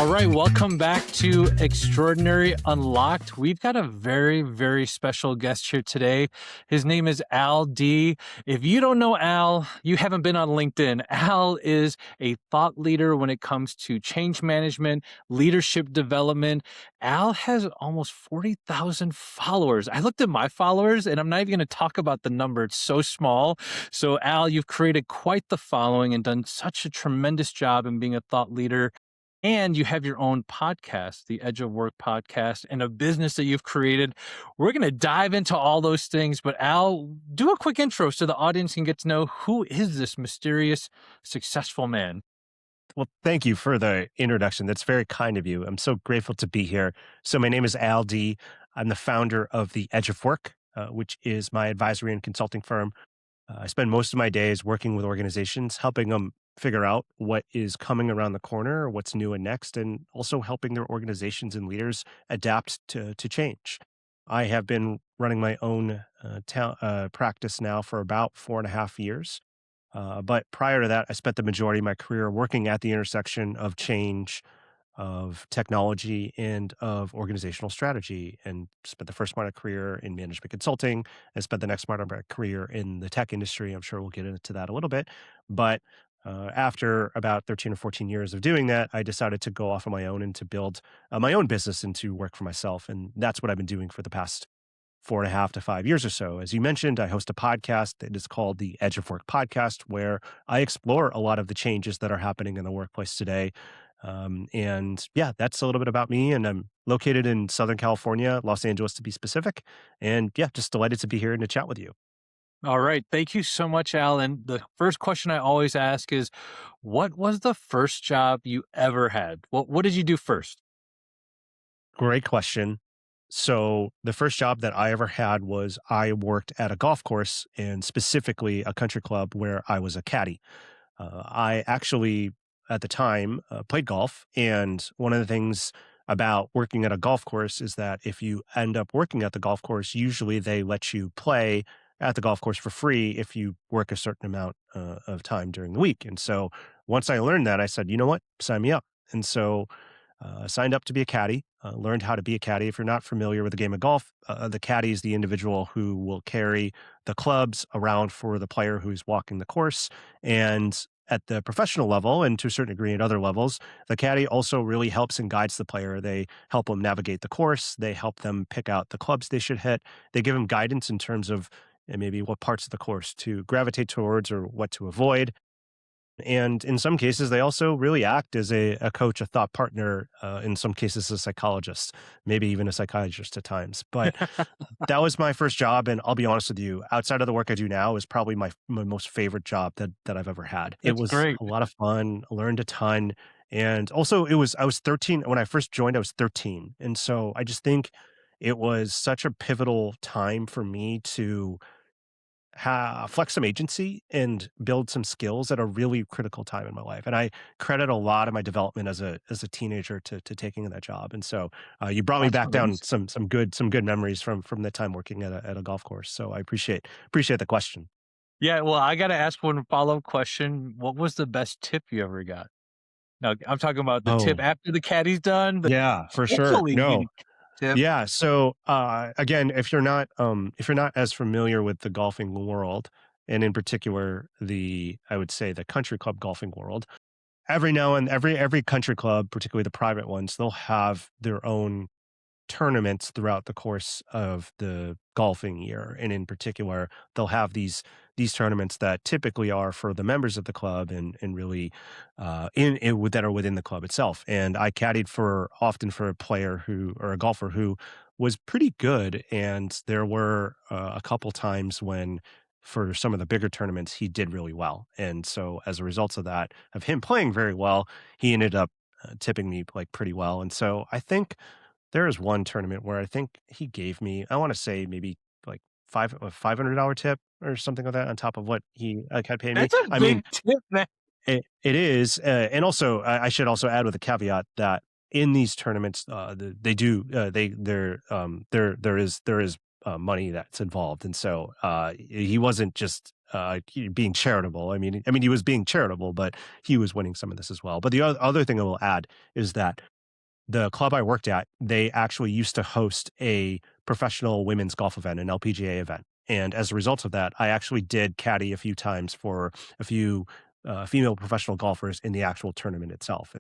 right, welcome back to Extraordinary Unlocked. We've got a very, very special guest here today. His name is Al D. If you don't know Al, you haven't been on LinkedIn. Al is a thought leader when it comes to change management, leadership development. Al has almost 40,000 followers. I looked at my followers and I'm not even going to talk about the number. It's so small. So Al, you've created quite the following and done such a tremendous job in being a thought leader. And you have your own podcast, the Edge of Work podcast, and a business that you've created. We're going to dive into all those things. But Al, do a quick intro so the audience can get to know who is this mysterious, successful man. Well, thank you for the introduction. That's very kind of you. I'm so grateful to be here. So my name is Al D. I'm the founder of the Edge of Work, which is my advisory and consulting firm. I spend most of my days working with organizations, helping them figure out what is coming around the corner, what's new and next, and also helping their organizations and leaders adapt to change. I have been running my own practice now for about 4.5 years. But prior to that, I spent the majority of my career working at the intersection of change, of technology, and of organizational strategy, and spent the first part of my career in management consulting and spent the next part of my career in the tech industry. I'm sure we'll get into that a little bit. But after about 13 or 14 years of doing that, I decided to go off on my own and to build my own business and to work for myself. And that's what I've been doing for the past 4.5 to 5 years or so. As you mentioned, I host a podcast that is called the Edge of Work podcast, where I explore a lot of the changes that are happening in the workplace today. And yeah, that's a little bit about me. And I'm located in Southern California, Los Angeles to be specific. And yeah, just delighted to be here and to chat with you. All right. Thank you so much, Al. And the first question I always ask is, what was the first job you ever had? What did you do first? Great question. So the first job that I ever had was I worked at a golf course and specifically a country club where I was a caddy. I actually, at the time, played golf. And one of the things about working at a golf course is that if you end up working at the golf course, usually they let you play at the golf course for free if you work a certain amount of time during the week. And so once I learned that, I said, you know what, sign me up. And so signed up to be a caddy, learned how to be a caddy. If you're not familiar with the game of golf, the caddy is the individual who will carry the clubs around for the player who's walking the course. And at the professional level, and to a certain degree at other levels, the caddy also really helps and guides the player. They help them navigate the course. They help them pick out the clubs they should hit. They give them guidance in terms of maybe what parts of the course to gravitate towards or what to avoid. And in some cases, they also really act as a coach, a thought partner, in some cases, a psychologist, maybe even a psychiatrist at times. But that was my first job. And I'll be honest with you, outside of the work I do now is probably my most favorite job that I've ever had. It That's was great. a lot of fun, I learned a ton. And also I was 13. When I first joined, I was 13. And so I just think it was such a pivotal time for me to flex some agency and build some skills at a really critical time in my life. And I credit a lot of my development as a teenager to taking that job. And so you brought me That's back down amazing. some good memories from the time working at a golf course. So I appreciate the question. Yeah, well, I got to ask one follow-up question. What was the best tip you ever got? Now, I'm talking about the tip Oh, after the caddy's done, but yeah, for sure. actually No. getting tip. Yeah. So again, if you're not as familiar with the golfing world, and in particular I would say the country club golfing world, every now and every country club, particularly the private ones, they'll have their own tournaments throughout the course of the golfing year. And in particular, they'll have these tournaments that typically are for the members of the club and really that are within the club itself. And I caddied often for a player or a golfer who was pretty good. And there were a couple times when for some of the bigger tournaments, he did really well. And so as a result of that, of him playing very well, he ended up tipping me like pretty well. And so I think there is one tournament where I think he gave me, I want to say maybe like a $500 tip or something like that on top of what he had paid me. That's a I mean, big tip, man. it is, and also I should also add with a caveat that in these tournaments, they do there is money that's involved, and so he wasn't just being charitable. I mean he was being charitable, but he was winning some of this as well. But the other thing I will add is that the club I worked at, they actually used to host a professional women's golf event, an LPGA event. And as a result of that, I actually did caddy a few times for a few female professional golfers in the actual tournament itself.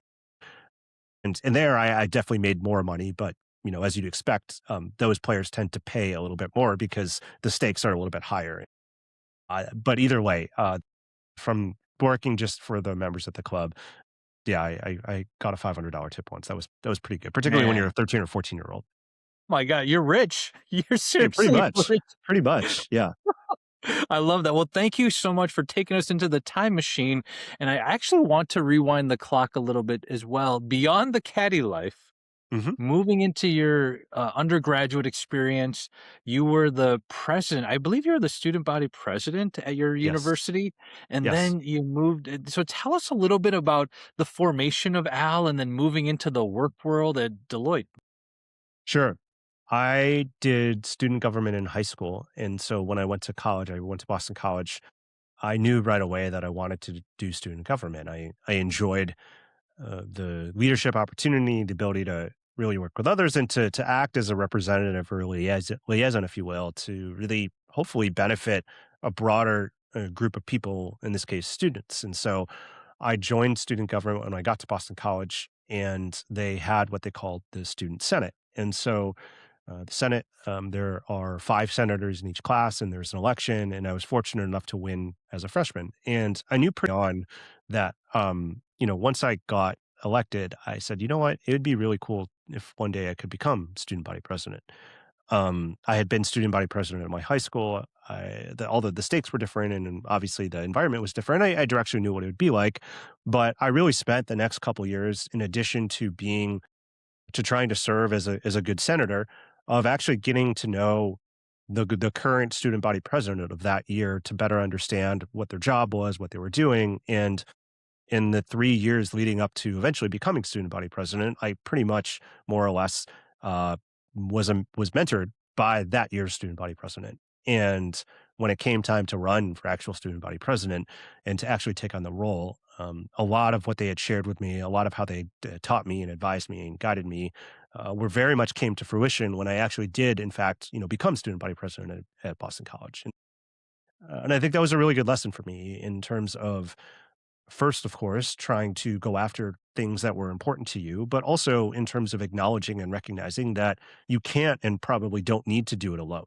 And there, I definitely made more money, but as you'd expect, those players tend to pay a little bit more because the stakes are a little bit higher. But either way, from working just for the members of the club, yeah, I got a $500 tip once. That was pretty good, particularly when you're a Man, 13 or 14-year-old. my God, you're rich. You're Yeah, seriously rich. pretty much, yeah. I love that. Well, thank you so much for taking us into the time machine. And I actually want to rewind the clock a little bit as well. Beyond the caddy life, Mhm. moving into your undergraduate experience, you were the president. I believe you were the student body president at your Yes, university. And yes. then you moved. So tell us a little bit about the formation of Al and then moving into the work world at Deloitte. Sure. I did student government in high school, and so when I went to college, I went to Boston College. I knew right away that I wanted to do student government. I enjoyed the leadership opportunity, the ability to really work with others, and to act as a representative or liaison, if you will, to really hopefully benefit a broader group of people, in this case, students. And so I joined student government when I got to Boston College, and they had what they called the Student Senate. And so the Senate, there are five senators in each class, and there's an election. And I was fortunate enough to win as a freshman. And I knew pretty on that, once I got elected, I said, you know what, it would be really cool if one day I could become student body president. I had been student body president at my high school. All the stakes were different, and obviously the environment was different. I directly knew what it would be like, but I really spent the next couple years, in addition to trying to serve as a good senator, of actually getting to know the current student body president of that year to better understand what their job was, what they were doing, and in the 3 years leading up to eventually becoming student body president, I pretty much more or less, uh, was mentored by that year's student body president. And when it came time to run for actual student body president and to actually take on the role, a lot of what they had shared with me, a lot of how they taught me and advised me and guided me, were very much came to fruition when I actually did, in fact, become student body president at Boston College. And I think that was a really good lesson for me in terms of, first, of course, trying to go after things that were important to you, but also in terms of acknowledging and recognizing that you can't and probably don't need to do it alone.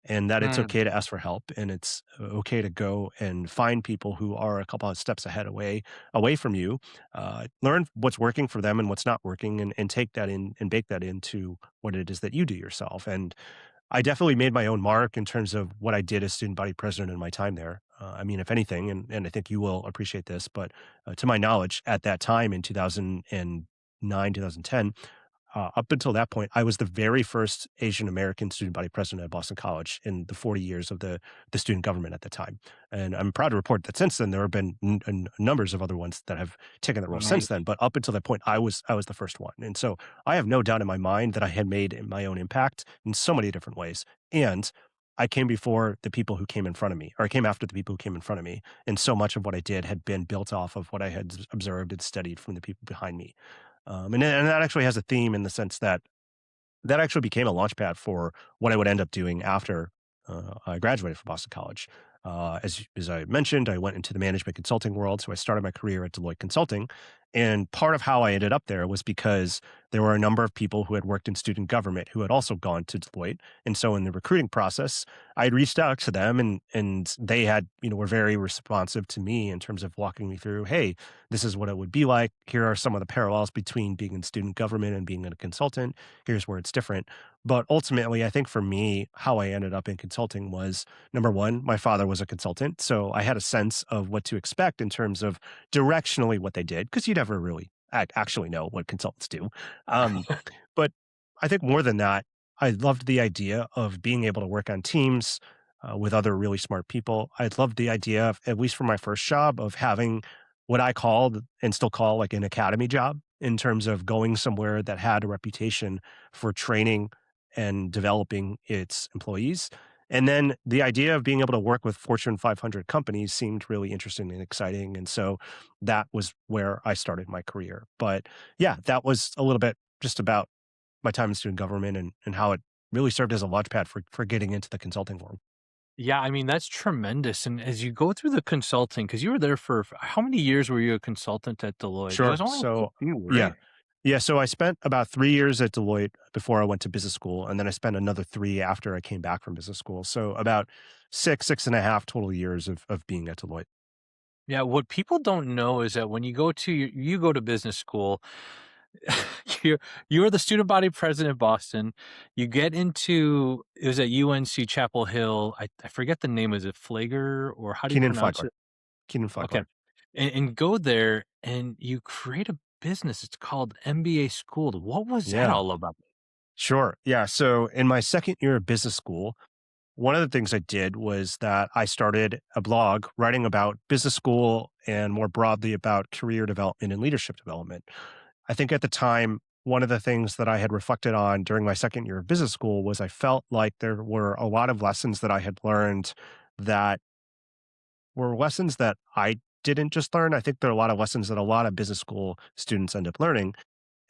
And that it's Mm, okay to ask for help, and it's okay to go and find people who are a couple of steps ahead away from you. Learn what's working for them and what's not working, and take that in and bake that into what it is that you do yourself. And I definitely made my own mark in terms of what I did as student body president in my time there. I mean, if anything, and I think you will appreciate this, but to my knowledge, at that time in 2009, 2010, up until that point, I was the very first Asian American student body president at Boston College in the 40 years of the student government at the time. And I'm proud to report that since then there have been numbers of other ones that have taken that role since then. amazing. But up until that point, I was the first one. And so I have no doubt in my mind that I had made my own impact in so many different ways. And I came before the people who came in front of me, or I came after the people who came in front of me. And so much of what I did had been built off of what I had observed and studied from the people behind me. And that actually has a theme in the sense that that actually became a launchpad for what I would end up doing after I graduated from Boston College. As I mentioned, I went into the management consulting world, so I started my career at Deloitte Consulting. And part of how I ended up there was because there were a number of people who had worked in student government who had also gone to Deloitte. And so in the recruiting process, I had reached out to them, and they had, were very responsive to me in terms of walking me through, hey, this is what it would be like. Here are some of the parallels between being in student government and being a consultant. Here's where it's different. But ultimately, I think for me, how I ended up in consulting was, number one, my father was a consultant. So I had a sense of what to expect in terms of directionally what they did, because you never really actually know what consultants do. Um, but I think more than that, I loved the idea of being able to work on teams with other really smart people. I loved the idea of, at least for my first job, of having what I called and still call like an academy job, in terms of going somewhere that had a reputation for training and developing its employees. And then the idea of being able to work with Fortune 500 companies seemed really interesting and exciting. And so that was where I started my career. But yeah, that was a little bit just about my time in student government and how it really served as a launchpad for getting into the consulting world. Yeah, I mean, that's tremendous. And as you go through the consulting, because you were there for how many years were you a consultant at Deloitte? It was Sure. only a So, few, yeah. right? Yeah, so I spent about 3 years at Deloitte before I went to business school, and then I spent another 3 after I came back from business school. So about 6 and a half total years of being at Deloitte. Yeah, what people don't know is that when you go to business school, you're you're the student body president in Boston. You get into it was at UNC Chapel Hill. I forget the name. Is it Flager or how do you Keenan pronounce Flagler. it? Keenan Okay, Flagler. and go there and you create a business. It's called MBA Schooled. What was that Yeah, all about? sure. Yeah, so in my 2nd year of business school, one of the things I did was that I started a blog writing about business school and more broadly about career development and leadership development. I think at the time, one of the things that I had reflected on during my 2nd year of business school was I felt like there were a lot of lessons that I had learned that were lessons that I didn't just learn. I think there are a lot of lessons that a lot of business school students end up learning.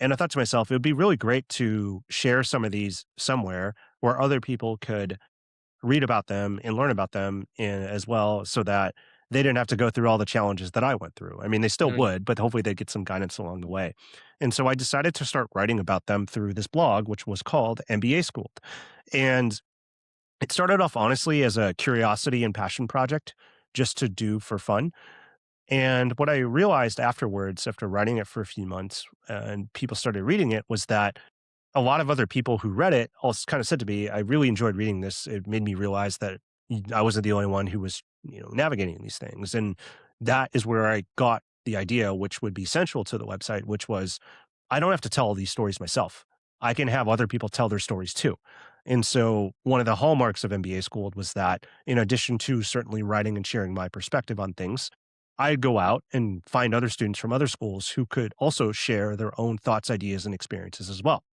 And I thought to myself, it would be really great to share some of these somewhere where other people could read about them and learn about them as well so that they didn't have to go through all the challenges that I went through. I mean, they still would, but hopefully they'd get some guidance along the way. And so I decided to start writing about them through this blog, which was called MBA Schooled. And it started off honestly as a curiosity and passion project just to do for fun. And what I realized afterwards, after writing it for a few months and people started reading it, was that a lot of other people who read it also kind of said to me, "I really enjoyed reading this. It made me realize that I wasn't the only one who was, navigating these things." And that is where I got the idea, which would be central to the website, which was I don't have to tell all these stories myself. I can have other people tell their stories too. And so one of the hallmarks of MBA Schooled was that in addition to certainly writing and sharing my perspective on things, I'd go out and find other students from other schools who could also share their own thoughts, ideas, and experiences as well.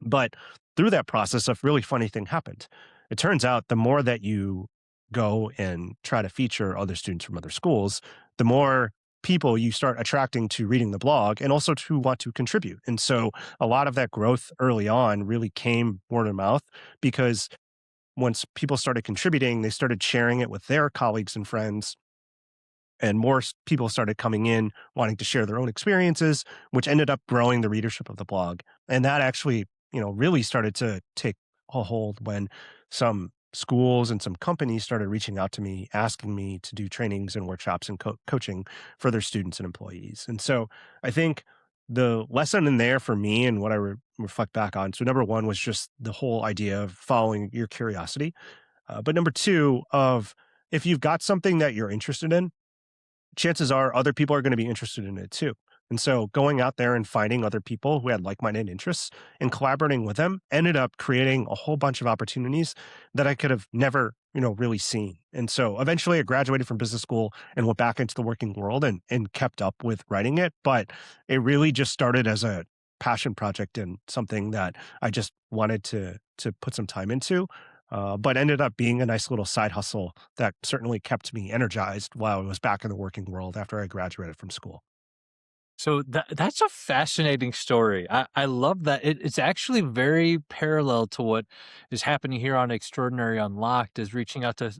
But through that process, a really funny thing happened. It turns out the more that you go and try to feature other students from other schools, the more people you start attracting to reading the blog and also to want to contribute. And so a lot of that growth early on really came word of mouth because once people started contributing, they started sharing it with their colleagues and friends and more people started coming in wanting to share their own experiences, which ended up growing the readership of the blog. And that actually, really started to take a hold when some schools and some companies started reaching out to me, asking me to do trainings and workshops and coaching for their students and employees. And so I think the lesson in there for me and what I reflect back on. So, number one was just the whole idea of following your curiosity. But number two, of if you've got something that you're interested in, chances are other people are going to be interested in it too. And so going out there and finding other people who had like-minded interests and collaborating with them ended up creating a whole bunch of opportunities that I could have never, really seen. And so eventually I graduated from business school and went back into the working world and kept up with writing it. But it really just started as a passion project and something that I just wanted to put some time into but ended up being a nice little side hustle that certainly kept me energized while I was back in the working world after I graduated from school. So that's a fascinating story. I love that. It's actually very parallel to what is happening here on Extraordinary Unlocked is reaching out to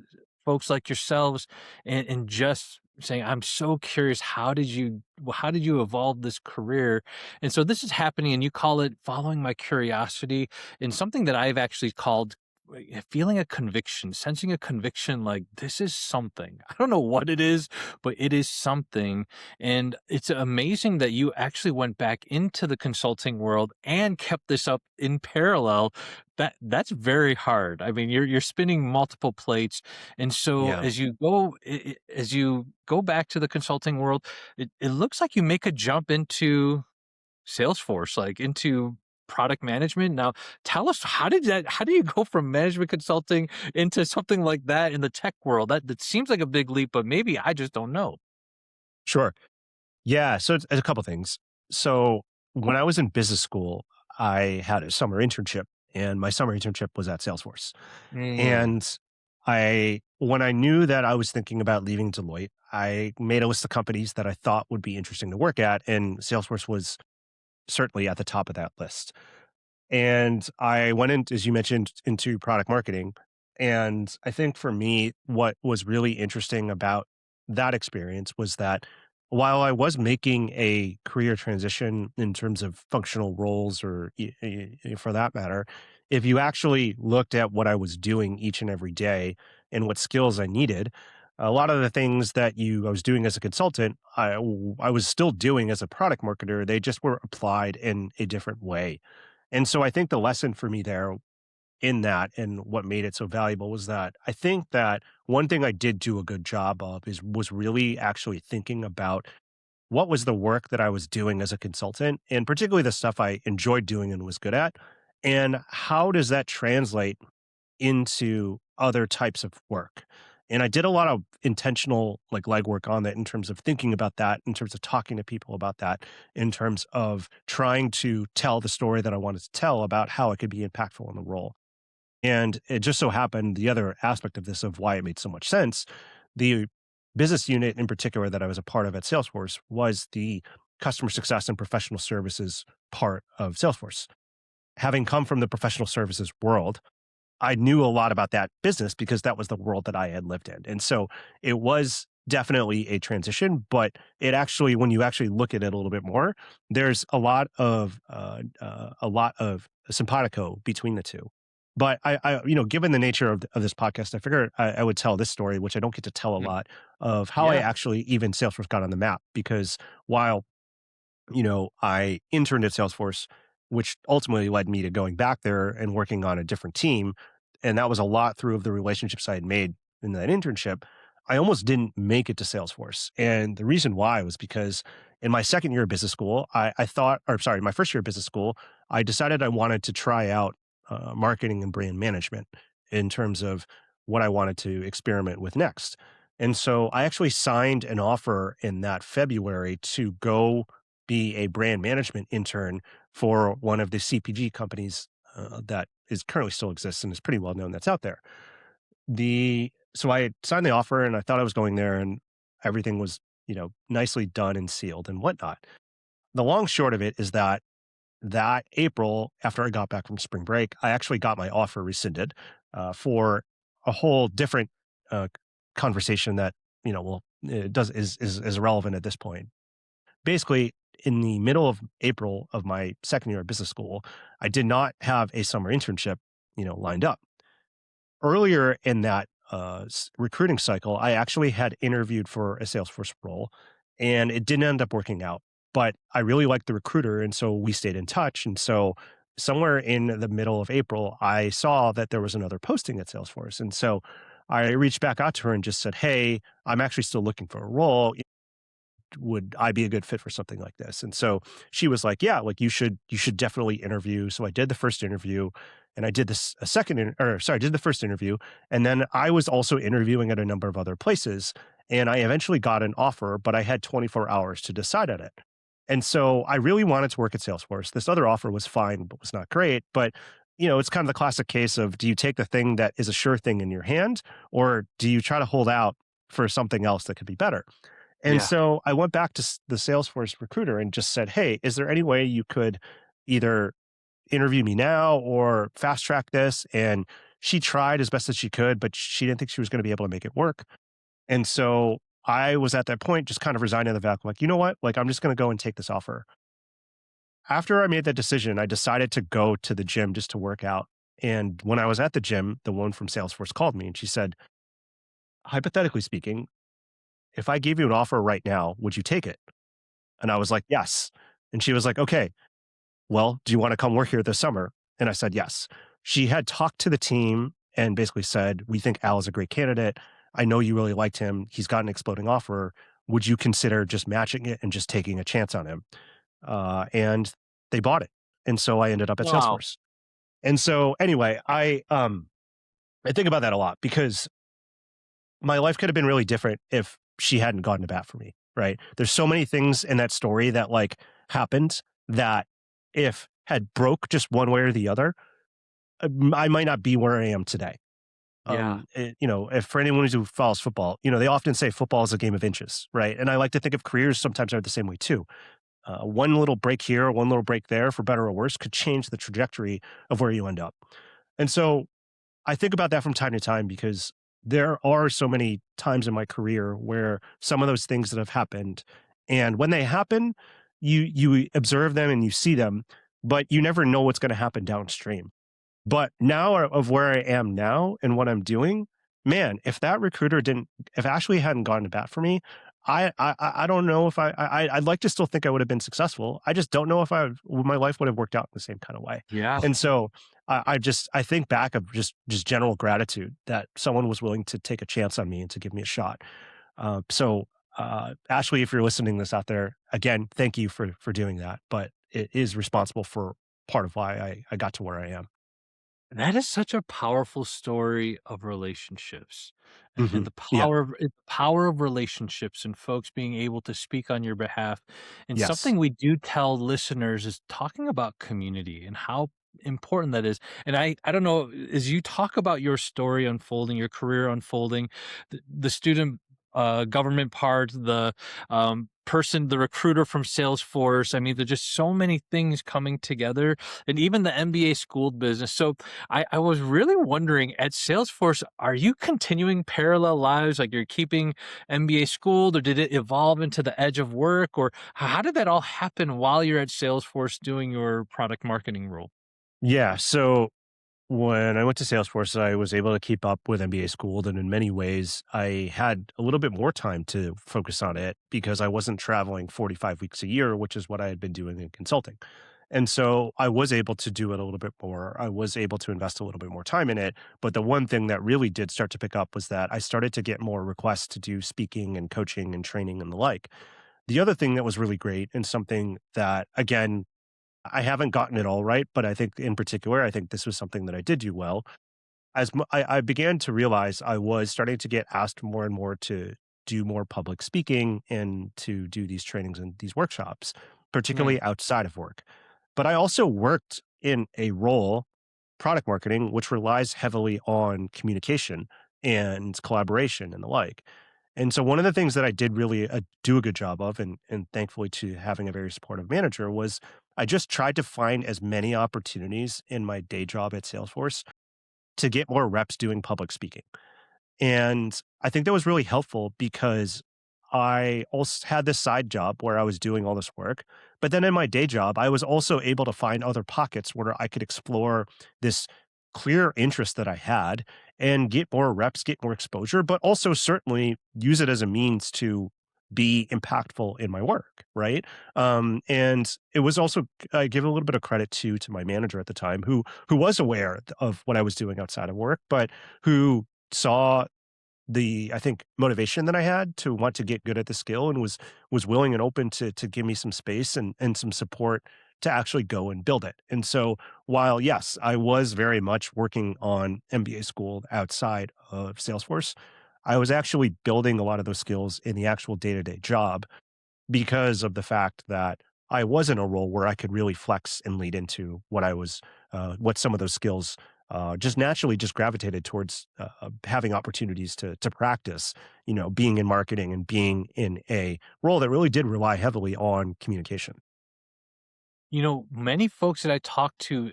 folks like yourselves and just saying, I'm so curious, how did you evolve this career? And so this is happening and you call it following my curiosity and something that I've actually called feeling a conviction, sensing a conviction like this is something. I don't know what it is, but it is something and it's amazing that you actually went back into the consulting world and kept this up in parallel. That's very hard. I mean, you're spinning multiple plates, and so Yeah. as you go as you go back to the consulting world, it looks like you make a jump into Salesforce, like into product management. Now, tell us how do you go from management consulting into something like that in the tech world? That seems like a big leap, but maybe I just don't know. Sure. Yeah. So it's a couple things. So when I was in business school, I had a summer internship, and my summer internship was at Salesforce. Mm. And when I knew that I was thinking about leaving Deloitte, I made a list of companies that I thought would be interesting to work at, and Salesforce was certainly at the top of that list. And I went in, as you mentioned, into product marketing. And I think for me, what was really interesting about that experience was that while I was making a career transition in terms of functional roles, or for that matter, if you actually looked at what I was doing each and every day and what skills I needed, a lot of the things that I was doing as a consultant, I was still doing as a product marketer. They just were applied in a different way. And so I think the lesson for me there in that, and what made it so valuable, was that I think that one thing I did do a good job of was really actually thinking about what was the work that I was doing as a consultant, and particularly the stuff I enjoyed doing and was good at, and how does that translate into other types of work. And I did a lot of intentional like legwork on that, in terms of thinking about that, in terms of talking to people about that, in terms of trying to tell the story that I wanted to tell about how it could be impactful in the role. And it just so happened, the other aspect of this, of why it made so much sense, the business unit in particular that I was a part of at Salesforce was the customer success and professional services part of Salesforce. Having come from the professional services world, I knew a lot about that business because that was the world that I had lived in. And so it was definitely a transition, but it actually, when you actually look at it a little bit more, there's a lot of simpatico between the two. But given the nature of this podcast, I figured I would tell this story, which I don't get to tell a Mm. lot, of how I Yeah. actually even Salesforce got on the map. Because while I interned at Salesforce, which ultimately led me to going back there and working on a different team. And that was a lot through of the relationships I had made in that internship. I almost didn't make it to Salesforce. And the reason why was because in my second year of business school, I thought, or sorry, my first year of business school, I decided I wanted to try out marketing and brand management in terms of what I wanted to experiment with next. And so I actually signed an offer in that February to go be a brand management intern for one of the CPG companies that is currently still exists and is pretty well known, that's out there. So I had signed the offer and I thought I was going there, and everything was, nicely done and sealed and whatnot. The long short of it is that April, after I got back from spring break, I actually got my offer rescinded for a whole different uh, conversation that, well, it does is irrelevant at this point. Basically, in the middle of April of my second year of business school, I did not have a summer internship, lined up. Earlier in that recruiting cycle, I actually had interviewed for a Salesforce role, and it didn't end up working out. But I really liked the recruiter, and so we stayed in touch. And so somewhere in the middle of April, I saw that there was another posting at Salesforce, and so I reached back out to her and just said, "Hey, I'm actually still looking for a role. Would I be a good fit for something like this?" And so she was like, "Yeah, like you should definitely interview." So I did the first interview, and I did this a second, or sorry, I did the first interview, and then I was also interviewing at a number of other places, and I eventually got an offer, but I had 24 hours to decide on it. And so I really wanted to work at Salesforce. This other offer was fine, but was not great. But it's kind of the classic case of, do you take the thing that is a sure thing in your hand, or do you try to hold out for something else that could be better? And Yeah. so I went back to the Salesforce recruiter and just said, "Hey, is there any way you could either interview me now or fast track this?" And she tried as best as she could, but she didn't think she was going to be able to make it work. And so I was at that point just kind of resigned in the vacuum, like, you know what? Like, I'm just going to go and take this offer. After I made that decision, I decided to go to the gym just to work out. And when I was at the gym, the one from Salesforce called me and she said, "Hypothetically speaking, if I gave you an offer right now, would you take it?" And I was like, "Yes." And she was like, "Okay, well, do you want to come work here this summer?" And I said, "Yes." She had talked to the team and basically said, "We think Al is a great candidate. I know you really liked him. He's got an exploding offer. Would you consider just matching it and just taking a chance on him?" And they bought it. And so I ended up at Wow. Salesforce. And so anyway, I think about that a lot because my life could have been really different if she hadn't gone to bat for me, right? There's so many things in that story that like happened that if had broke just one way or the other, I might not be where I am today. Yeah. If for anyone who follows football, they often say football is a game of inches, right? And I like to think of careers sometimes are the same way too. one little break here, one little break there, for better or worse, could change the trajectory of where you end up. And so I think about that from time to time because there are so many times in my career where some of those things that have happened, and when they happen, you observe them and you see them, but you never know what's going to happen downstream. But now of where I am now and what I'm doing, man, if that recruiter didn't, if Ashley hadn't gone to bat for me, I don't know if I'd like to still think I would have been successful. I just don't know if my life would have worked out in the same kind of way. Yeah. And so I think back of just general gratitude that someone was willing to take a chance on me and to give me a shot. Ashley, if you're listening to this out there, again, thank you for doing that. But it is responsible for part of why I got to where I am. That is such a powerful story of relationships and Mhm. Yeah. the power of relationships and folks being able to speak on your behalf. And Yes. something we do tell listeners is talking about community and how important that is. And I don't know, as you talk about your story unfolding, your career unfolding, the student government part, the recruiter from Salesforce. I mean, there's just so many things coming together, and even the MBA Schooled business. So I was really wondering at Salesforce, are you continuing parallel lives? Like you're keeping MBA Schooled, or did it evolve into the edge of work? Or how did that all happen while you're at Salesforce doing your product marketing role? Yeah. So when I went to Salesforce, I was able to keep up with MBA Schooled, and in many ways, I had a little bit more time to focus on it because I wasn't traveling 45 weeks a year, which is what I had been doing in consulting. And so I was able to do it a little bit more. I was able to invest a little bit more time in it. But the one thing that really did start to pick up was that I started to get more requests to do speaking and coaching and training and the like. The other thing that was really great and something that, again, I haven't gotten it all right, but I think in particular, I think this was something that I did do well. I began to realize I was starting to get asked more and more to do more public speaking and to do these trainings and these workshops, Mm, particularly outside of work. But I also worked in a role, product marketing, which relies heavily on communication and collaboration and the like. And so one of the things that I did really do a good job of, and thankfully to having a very supportive manager, was I just tried to find as many opportunities in my day job at Salesforce to get more reps doing public speaking. And I think that was really helpful because I also had this side job where I was doing all this work. But then in my day job, I was also able to find other pockets where I could explore this clear interest that I had and get more reps, get more exposure, but also certainly use it as a means to be impactful in my work, right? And it was also I give a little bit of credit to my manager at the time, who was aware of what I was doing outside of work, but who saw the, I think, motivation that I had to want to get good at the skill and was willing and open to give me some space and some support to actually go and build it. And so while yes, I was very much working on MBA School outside of Salesforce, I was actually building a lot of those skills in the actual day-to-day job because of the fact that I was in a role where I could really flex and lead into what some of those skills just naturally just gravitated towards having opportunities to practice, being in marketing and being in a role that really did rely heavily on communication. Many folks that I talk to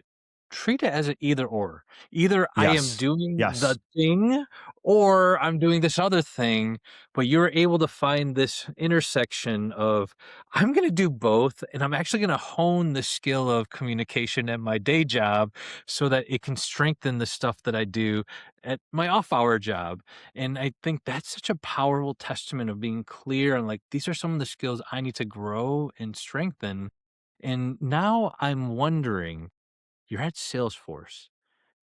treat it as an either or. Either I am Yes. doing the Yes. thing or I'm doing this other thing, but you're able to find this intersection of I'm going to do both and I'm actually going to hone the skill of communication at my day job so that it can strengthen the stuff that I do at my off-hour job. And I think that's such a powerful testament of being clear and like these are some of the skills I need to grow and strengthen. And now I'm wondering, you're at Salesforce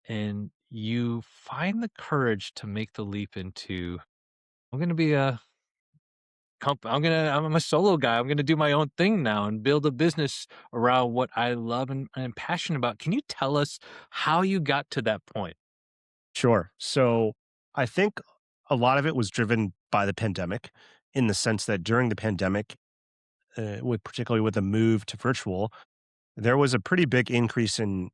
and you find the courage to make the leap into, I'm going to be a I'm a solo guy. I'm going to do my own thing now and build a business around what I love and am passionate about. Can you tell us how you got to that point? Sure. So I think a lot of it was driven by the pandemic in the sense that during the pandemic, particularly with the move to virtual, there was a pretty big increase in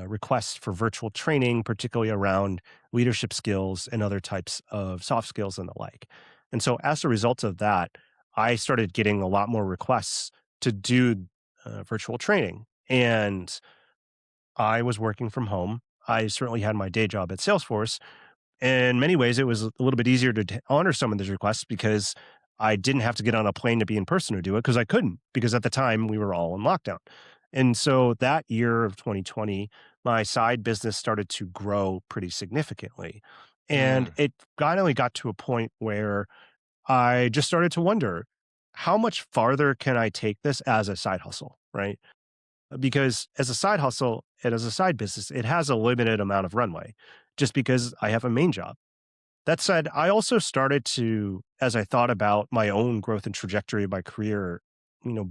requests for virtual training, particularly around leadership skills and other types of soft skills and the like. And so, as a result of that, I started getting a lot more requests to do virtual training. And I was working from home. I certainly had my day job at Salesforce. In many ways, it was a little bit easier to honor some of those requests because I didn't have to get on a plane to be in person to do it because I couldn't, because at the time we were all in lockdown. And so that year of 2020, my side business started to grow pretty significantly. And Mm, it finally got to a point where I just started to wonder, how much farther can I take this as a side hustle, right? Because as a side hustle and as a side business, it has a limited amount of runway just because I have a main job. That said, I also started to, as I thought about my own growth and trajectory of my career,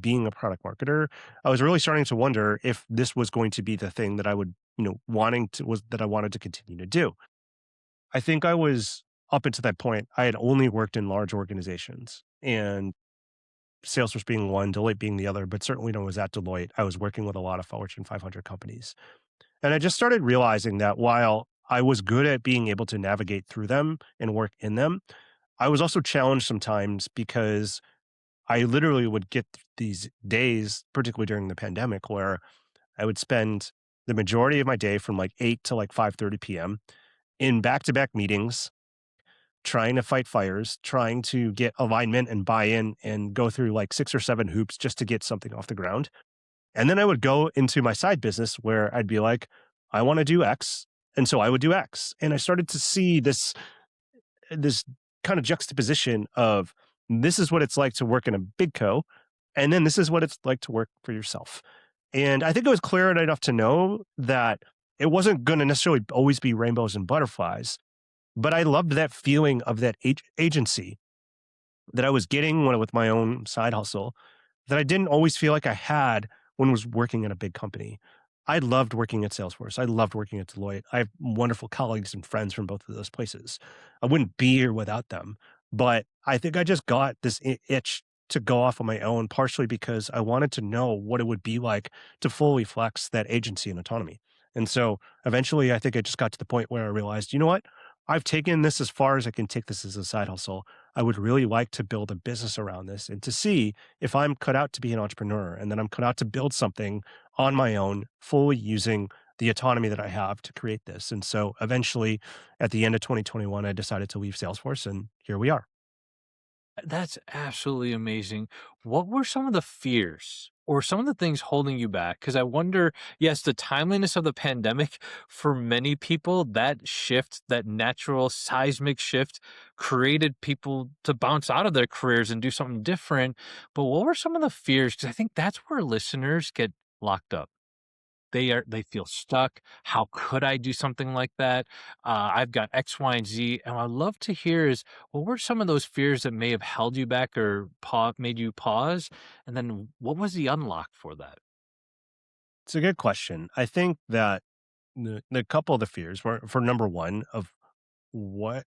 being a product marketer, I was really starting to wonder if this was going to be the thing that I would, that I wanted to continue to do. I think I was up until that point, I had only worked in large organizations, and Salesforce being one, Deloitte being the other, but certainly when I was at Deloitte, I was working with a lot of Fortune 500 companies. And I just started realizing that while I was good at being able to navigate through them and work in them, I was also challenged sometimes because I literally would get these days, particularly during the pandemic, where I would spend the majority of my day from like 8 to like 5:30 p.m. in back-to-back meetings, trying to fight fires, trying to get alignment and buy-in and go through like 6 or 7 hoops just to get something off the ground. And then I would go into my side business where I'd be like, I want to do X. And so I would do X. And I started to see this kind of juxtaposition of, this is what it's like to work in a big co. And then this is what it's like to work for yourself. And I think it was clear enough to know that it wasn't going to necessarily always be rainbows and butterflies, but I loved that feeling of that agency that I was getting with my own side hustle that I didn't always feel like I had when I was working in a big company. I loved working at Salesforce. I loved working at Deloitte. I have wonderful colleagues and friends from both of those places. I wouldn't be here without them. But I think I just got this itch to go off on my own, partially because I wanted to know what it would be like to fully flex that agency and autonomy. And so eventually, I think I just got to the point where I realized, you know what? I've taken this as far as I can take this as a side hustle. I would really like to build a business around this and to see if I'm cut out to be an entrepreneur and then I'm cut out to build something on my own, fully using the autonomy that I have to create this. And so eventually, at the end of 2021, I decided to leave Salesforce, and here we are. that's absolutely amazing. What were some of the fears or some of the things holding you back? Because I wonder, yes, the timeliness of the pandemic for many people, that shift, that natural seismic shift created people to bounce out of their careers and do something different. But what were some of the fears? Because I think that's where listeners get locked up. They feel stuck. How could I do something like that? I've got X, Y, and Z. And I'd love to hear is what were some of those fears that may have held you back or made you pause? And then what was the unlock for that? It's a good question. I think that the couple of the fears were, for number one, of what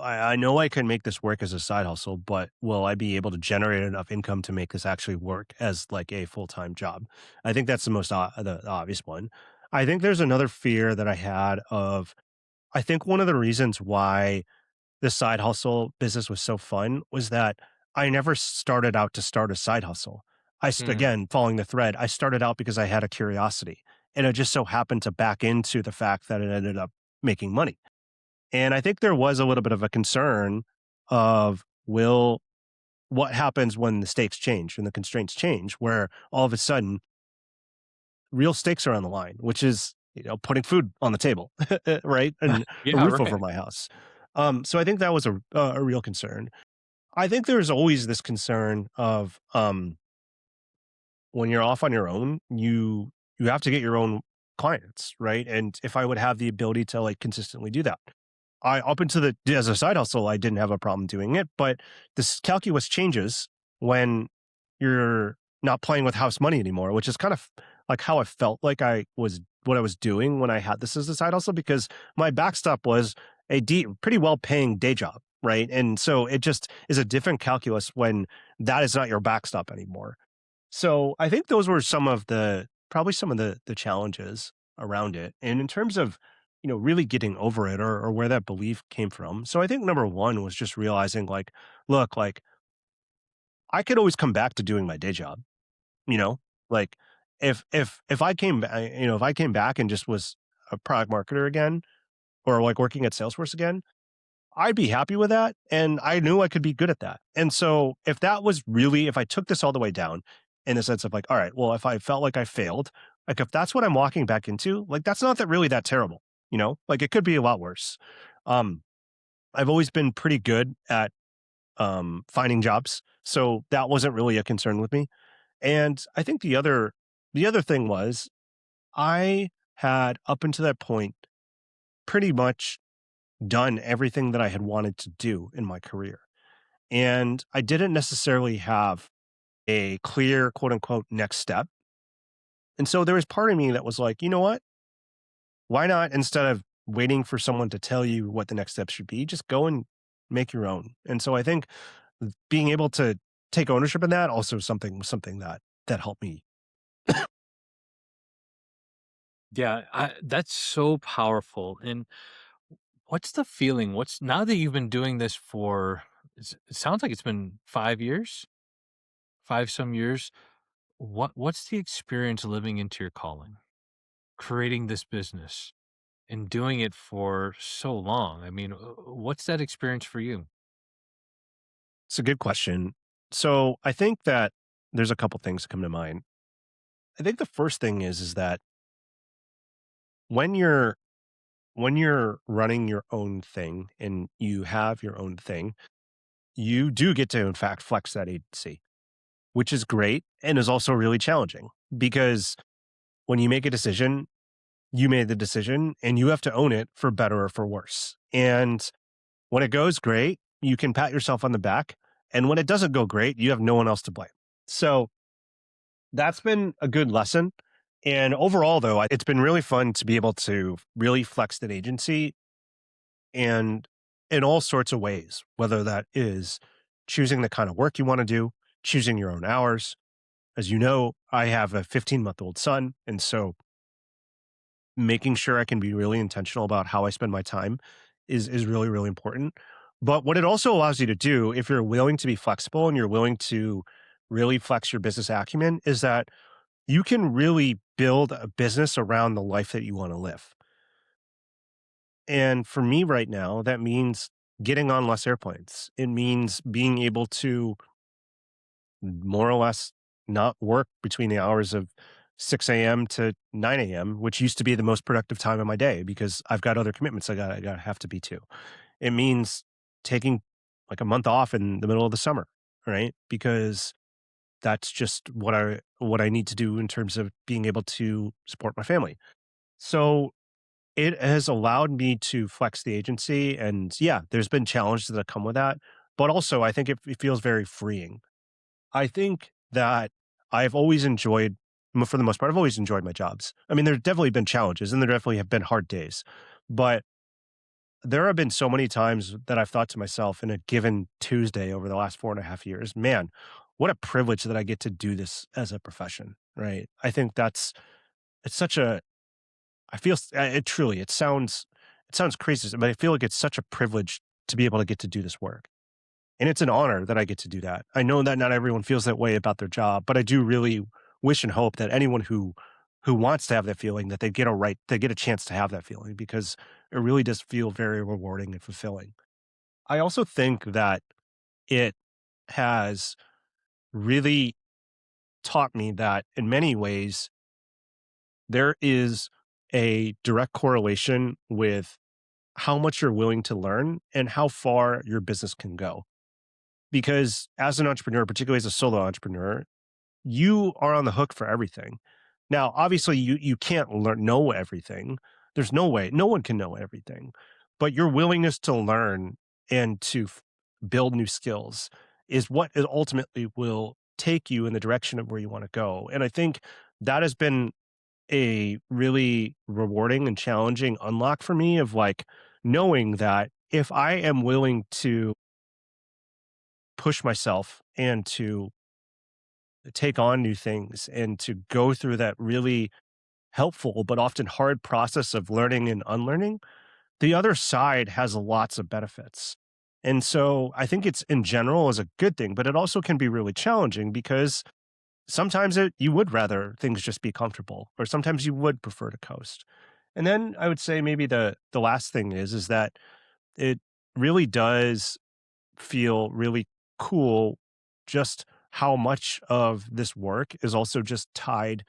I know I can make this work as a side hustle, but will I be able to generate enough income to make this actually work as like a full-time job? I think that's the most the obvious one. I think there's another fear that I had of, I think one of the reasons why this side hustle business was so fun was that I never started out to start a side hustle. Mm, Again, following the thread, I started out because I had a curiosity, and it just so happened to back into the fact that it ended up making money. And I think there was a little bit of a concern of, will what happens when the stakes change and the constraints change, where all of a sudden real stakes are on the line, which is, putting food on the table, right? And a yeah, roof over right. my house. So I think that was a real concern. I think there's always this concern of, when you're off on your own, you have to get your own clients, right? And if I would have the ability to like consistently do that, I up into the as a side hustle, I didn't have a problem doing it, but this calculus changes when you're not playing with house money anymore, which is kind of like how I felt like I was what I was doing when I had this as a side hustle, because my backstop was a pretty well paying day job, right? And so it just is a different calculus when that is not your backstop anymore. So I think those were some of the probably some of the challenges around it. And in terms of, really getting over it, or where that belief came from. So I think number one was just realizing like, look, like I could always come back to doing my day job. you know? Like if I came back, if I came back and just was a product marketer again or like working at Salesforce again, I'd be happy with that, and I knew I could be good at that. And so if that was really if I took this all the way down in the sense of like, all right, well, if I felt like I failed, like if that's what I'm walking back into, like that's not that really that terrible, you know? Like it could be a lot worse. Um, I've always been pretty good at finding jobs, so that wasn't really a concern with me. And I think the other thing was I had up until that point pretty much done everything that I had wanted to do in my career. And I didn't necessarily have a clear quote unquote next step. And so there was part of me that was like, you know what? Why not instead of waiting for someone to tell you what the next step should be, just go and make your own. And so I think being able to take ownership in that also something that helped me. Yeah, that's so powerful. And what's the feeling? What's now that you've been doing this for, it sounds like it's been 5 years, five some years. What's the experience living into your calling, creating this business and doing it for so long? I mean, what's that experience for you? It's a good question. So I think that there's a couple things that come to mind. I think the first thing is that when you're when you're running your own thing and you have your own thing, you do get to in fact flex that agency, which is great and is also really challenging because when you make a decision, you made the decision and you have to own it for better or for worse. And when it goes great, you can pat yourself on the back. And when it doesn't go great, you have no one else to blame. So that's been a good lesson. And overall, though, it's been really fun to be able to really flex that agency and in all sorts of ways, whether that is choosing the kind of work you want to do, choosing your own hours. As you know, I have a 15-month-old son. And so making sure I can be really intentional about how I spend my time is really, really important. But what it also allows you to do, if you're willing to be flexible and you're willing to really flex your business acumen, is that you can really build a business around the life that you want to live. And for me right now, that means getting on less airplanes. It means being able to more or less not work between the hours of 6 a.m. to 9 a.m., which used to be the most productive time of my day because I've got other commitments I got have to be to. It means taking like a month off in the middle of the summer, right? Because that's just what I need to do in terms of being able to support my family. So it has allowed me to flex the agency. And yeah, there's been challenges that come with that. But also, I think it feels very freeing. I think that I've always enjoyed, for the most part, I've always enjoyed my jobs. I mean, there's definitely been challenges and there definitely have been hard days. But there have been so many times that I've thought to myself in a given Tuesday over the last 4.5 years, man, what a privilege that I get to do this as a profession, right? I think it's such a, I feel it truly. It sounds crazy, but I feel like it's such a privilege to be able to get to do this work, and it's an honor that I get to do that. I know that not everyone feels that way about their job, but I do really wish and hope that anyone who wants to have that feeling that they get a chance to have that feeling because it really does feel very rewarding and fulfilling. I also think that it has really taught me that in many ways there is a direct correlation with how much you're willing to learn and how far your business can go. Because as an entrepreneur, particularly as a solo entrepreneur, you are on the hook for everything. Now, obviously, you can't know everything. There's no way, no one can know everything. But your willingness to learn and to build new skills is what is ultimately will take you in the direction of where you want to go. And I think that has been a really rewarding and challenging unlock for me of like knowing that if I am willing to push myself and to take on new things and to go through that really helpful but often hard process of learning and unlearning, the other side has lots of benefits. And so I think it's in general is a good thing, but it also can be really challenging because sometimes you would rather things just be comfortable, or sometimes you would prefer to coast. And then I would say maybe the last thing is that it really does feel really cool just how much of this work is also just tied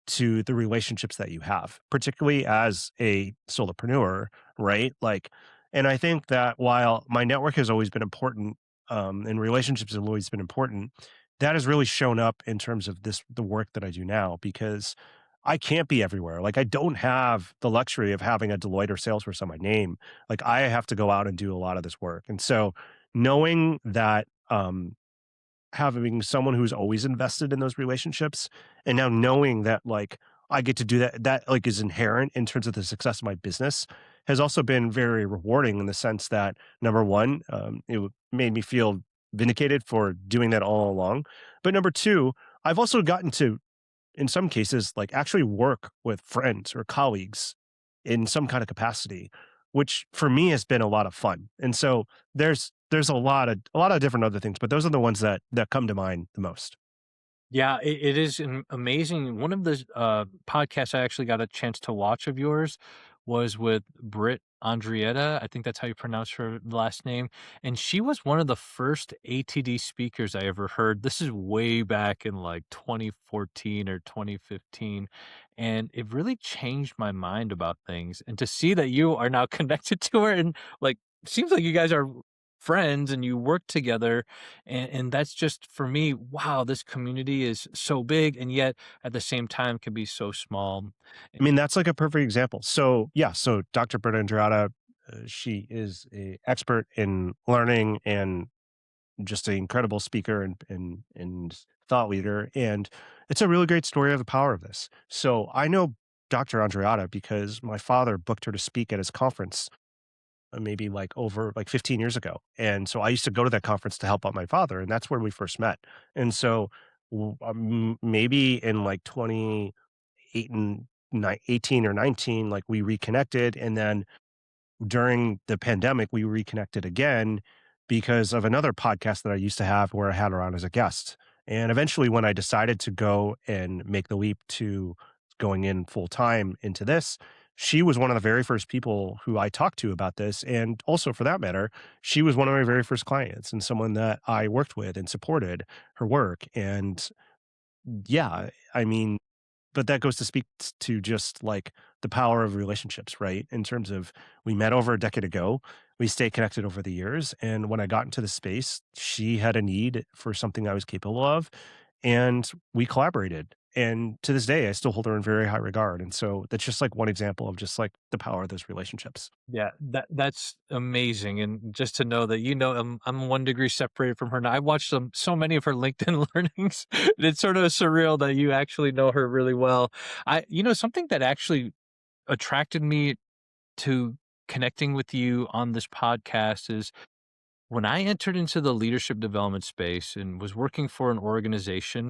to the relationships that you have, particularly as a solopreneur, right? Like, and I think that while my network has always been important, and relationships have always been important, that has really shown up in terms of the work that I do now, because I can't be everywhere. Like, I don't have the luxury of having a Deloitte or Salesforce on my name. Like, I have to go out and do a lot of this work. And so knowing that, having someone who's always invested in those relationships, and now knowing that, like, I get to do that, like, is inherent in terms of the success of my business, has also been very rewarding in the sense that, number 1, made me feel vindicated for doing that all along. But number 2, I've also gotten to, in some cases, like, actually work with friends or colleagues in some kind of capacity, which for me has been a lot of fun. And so there's a lot of different other things, but those are the ones that come to mind the most. Yeah, it is amazing. One of the podcasts I actually got a chance to watch of yours was with Britt Andrietta. I think that's how you pronounce her last name. And she was one of the first ATD speakers I ever heard. This is way back in like 2014 or 2015. And it really changed my mind about things. And to see that you are now connected to her and like, seems like you guys are friends and you work together, and that's just for me, wow, this community is so big and yet at the same time can be so small. I mean, that's like a perfect example. So, yeah, so Dr. Britta Andrada, she is a expert in learning and just an incredible speaker and thought leader. And it's a really great story of the power of this. So I know Dr. Andreata because my father booked her to speak at his conference, maybe like over like 15 years ago. And so I used to go to that conference to help out my father, and that's where we first met. And so maybe in like 28 and 18 or 19, like we reconnected. And then during the pandemic, we reconnected again because of another podcast that I used to have where I had her on as a guest. And eventually, when I decided to go and make the leap to going in full time into this, she was one of the very first people who I talked to about this. And also, for that matter, she was one of my very first clients and someone that I worked with and supported her work. And yeah, I mean, but that goes to speak to just like the power of relationships, right? In terms of, we met over a decade ago, we stayed connected over the years. And when I got into the space, she had a need for something I was capable of, and we collaborated. And to this day, I still hold her in very high regard. And so that's just like one example of just like the power of those relationships. Yeah, that's amazing, and just to know that I'm 1 degree separated from her now. I watched so many of her LinkedIn learnings. It's sort of surreal that you actually know her really well. Something that actually attracted me to connecting with you on this podcast is when I entered into the leadership development space and was working for an organization,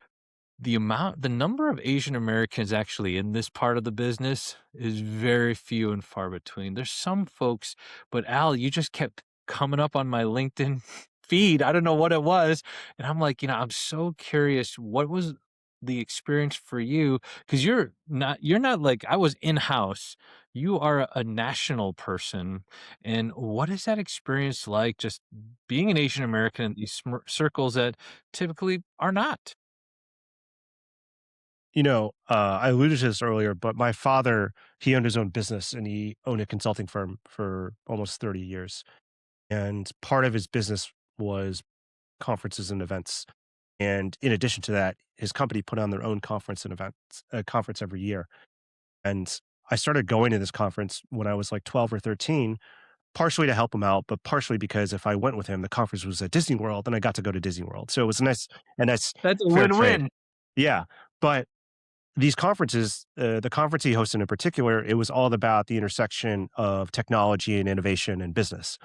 the number of Asian Americans actually in this part of the business is very few and far between. There's some folks, but Al, you just kept coming up on my LinkedIn feed. I don't know what it was. And I'm like, I'm so curious, what was the experience for you? Because you're not like I was in-house. You are a national person. And what is that experience like just being an Asian American in these circles that typically are not? I alluded to this earlier, but my father, he owned his own business and he owned a consulting firm for almost 30 years. And part of his business was conferences and events. And in addition to that, his company put on their own conference and events, a conference every year. And I started going to this conference when I was like 12 or 13, partially to help him out, but partially because if I went with him, the conference was at Disney World and I got to go to Disney World. So it was a nice That's a fair trade. win-win. Yeah. But these conferences, the conference he hosted in particular, it was all about the intersection of technology and innovation and business.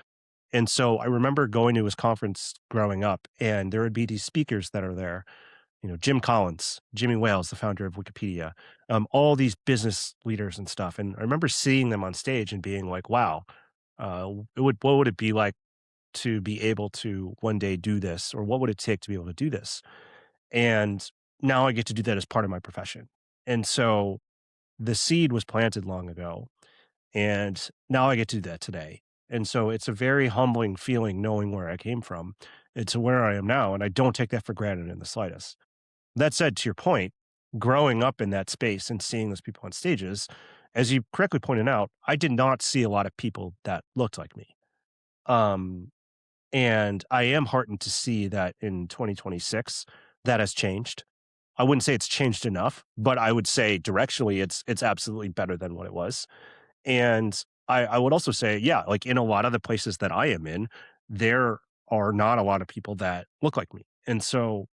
And so I remember going to his conference growing up, and there would be these speakers that are there, Jim Collins, Jimmy Wales, the founder of Wikipedia, all these business leaders and stuff. And I remember seeing them on stage and being like, wow, what would it be like to be able to one day do this? Or what would it take to be able to do this? And now I get to do that as part of my profession. And so the seed was planted long ago, and now I get to do that today. And so it's a very humbling feeling knowing where I came from and to where I am now. And I don't take that for granted in the slightest. That said, to your point, growing up in that space and seeing those people on stages, as you correctly pointed out, I did not see a lot of people that looked like me. Um, and I am heartened to see that in 2026, that has changed. I wouldn't say it's changed enough, but I would say directionally it's absolutely better than what it was. And I would also say, yeah, like in a lot of the places that I am in, there are not a lot of people that look like me. And so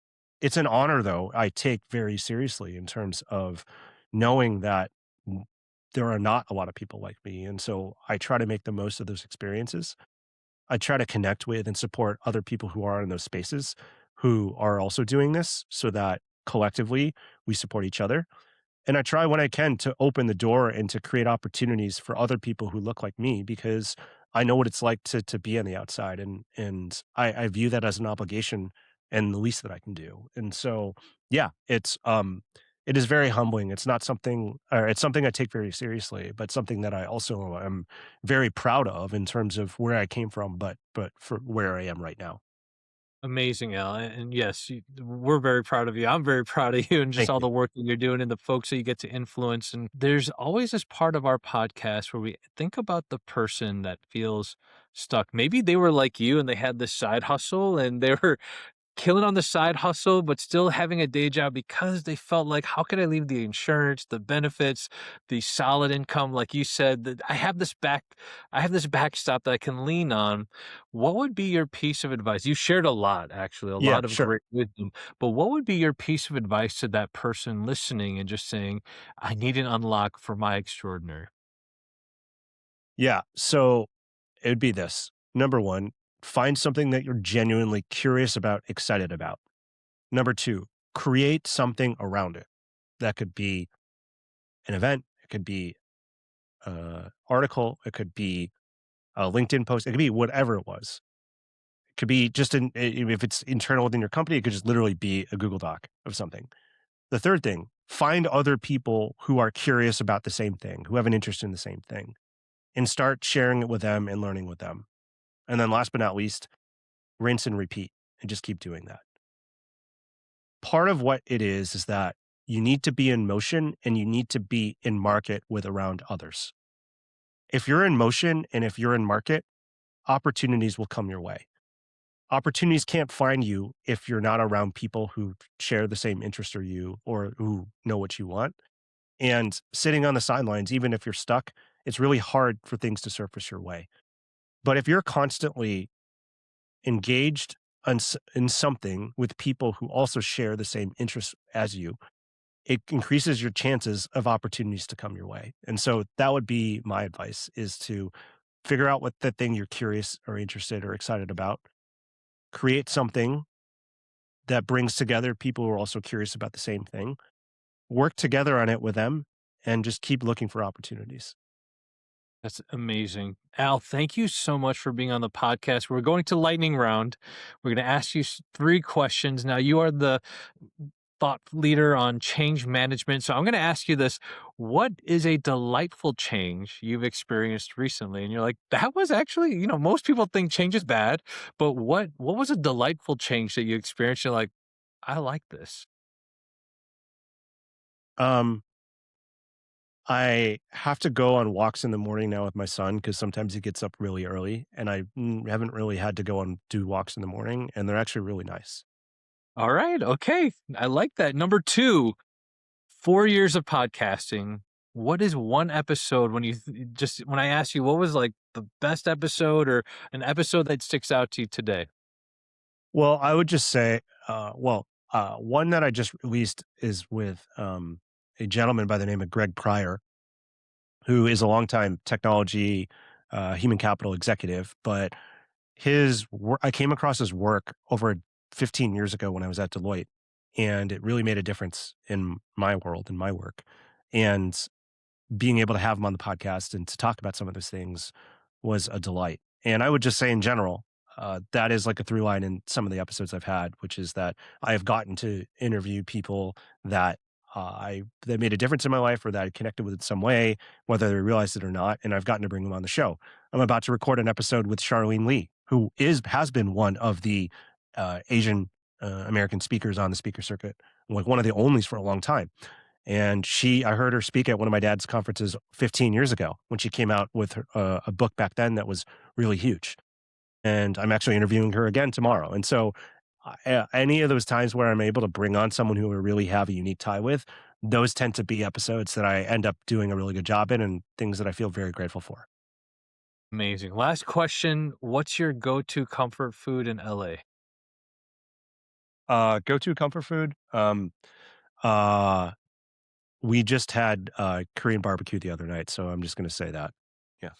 it's an honor, though, I take very seriously in terms of knowing that there are not a lot of people like me. And so I try to make the most of those experiences. I try to connect with and support other people who are in those spaces who are also doing this so that collectively we support each other. And I try when I can to open the door and to create opportunities for other people who look like me because I know what it's like to be on the outside and I view that as an obligation and the least that I can do. And so yeah, it is very humbling. It's not something or it's something I take very seriously, but something that I also am very proud of in terms of where I came from, but for where I am right now. Amazing, Al. And yes, we're very proud of you. I'm very proud of you and just Thank all you. the work that you're doing and the folks that you get to influence. And there's always this part of our podcast where we think about the person that feels stuck. Maybe they were like you and they had this side hustle and they were killing on the side hustle, but still having a day job because they felt like, how can I leave the insurance, the benefits, the solid income? Like you said, that I have this backstop that I can lean on. What would be your piece of advice? You shared a lot, actually, a Yeah, lot of sure. great wisdom, but what would be your piece of advice to that person listening and just saying, I need an unlock for my extraordinary? Yeah. So it would be this. Number 1, find something that you're genuinely curious about, excited about. Number 2, create something around it. That could be an event, it could be an article, it could be a LinkedIn post, it could be whatever it was. It could be just if it's internal within your company, it could just literally be a Google Doc of something. The third thing, find other people who are curious about the same thing, who have an interest in the same thing, and start sharing it with them and learning with them. And then last but not least, rinse and repeat and just keep doing that. Part of what it is that you need to be in motion and you need to be in market with around others. If you're in motion and if you're in market, opportunities will come your way. Opportunities can't find you if you're not around people who share the same interest or you or who know what you want. And sitting on the sidelines, even if you're stuck, it's really hard for things to surface your way. But if you're constantly engaged in something with people who also share the same interests as you, it increases your chances of opportunities to come your way. And so that would be my advice is to figure out what the thing you're curious or interested or excited about, create something that brings together people who are also curious about the same thing, work together on it with them, and just keep looking for opportunities. That's amazing. Al, thank you so much for being on the podcast. We're going to lightning round. We're going to ask you three questions. Now, you are the thought leader on change management. So I'm going to ask you this. What is a delightful change you've experienced recently? And you're like, that was actually, most people think change is bad, but what was a delightful change that you experienced? You're like, I like this. Um, I have to go on walks in the morning now with my son because sometimes he gets up really early, and I haven't really had to go on do walks in the morning, and they're actually really nice. All right. Okay. I like that. Number two, 4 years of podcasting. What is one episode when when I ask you what was like the best episode or an episode that sticks out to you today? Well, I would just say, one that I just released is with a gentleman by the name of Greg Pryor, who is a longtime technology, human capital executive. But his work, I came across his work over 15 years ago when I was at Deloitte, and it really made a difference in my world and my work. And being able to have him on the podcast and to talk about some of those things was a delight. And I would just say in general, that is like a through line in some of the episodes I've had, which is that I have gotten to interview people that that made a difference in my life or that I connected with in some way, whether they realized it or not, and I've gotten to bring them on the show. I'm about to record an episode with Charlene Lee, who has been one of the Asian American speakers on the speaker circuit, like one of the onlys for a long time. And I heard her speak at one of my dad's conferences 15 years ago when she came out with a book back then that was really huge. And I'm actually interviewing her again tomorrow. And so, any of those times where I'm able to bring on someone who I really have a unique tie with, those tend to be episodes that I end up doing a really good job in and things that I feel very grateful for. Amazing. Last question. What's your go-to comfort food in LA? Go-to comfort food. Uh, we just had Korean barbecue the other night, so I'm just going to say that. Yeah,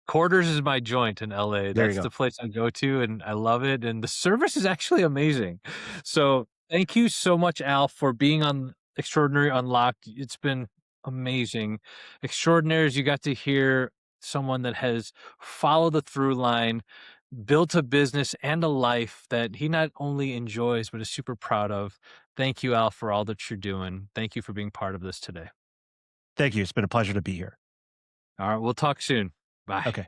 Quarters is my joint in LA. there you That's go. the place I go to, and I love it, and the service is actually amazing. So, thank you so much, Al, for being on Extraordinary Unlocked. It's been amazing. Extraordinaries, you got to hear someone that has followed the through line, built a business and a life that he not only enjoys, but is super proud of. Thank you, Al, for all that you're doing. Thank you for being part of this today. Thank you. It's been a pleasure to be here. All right, we'll talk soon. Bye. Okay.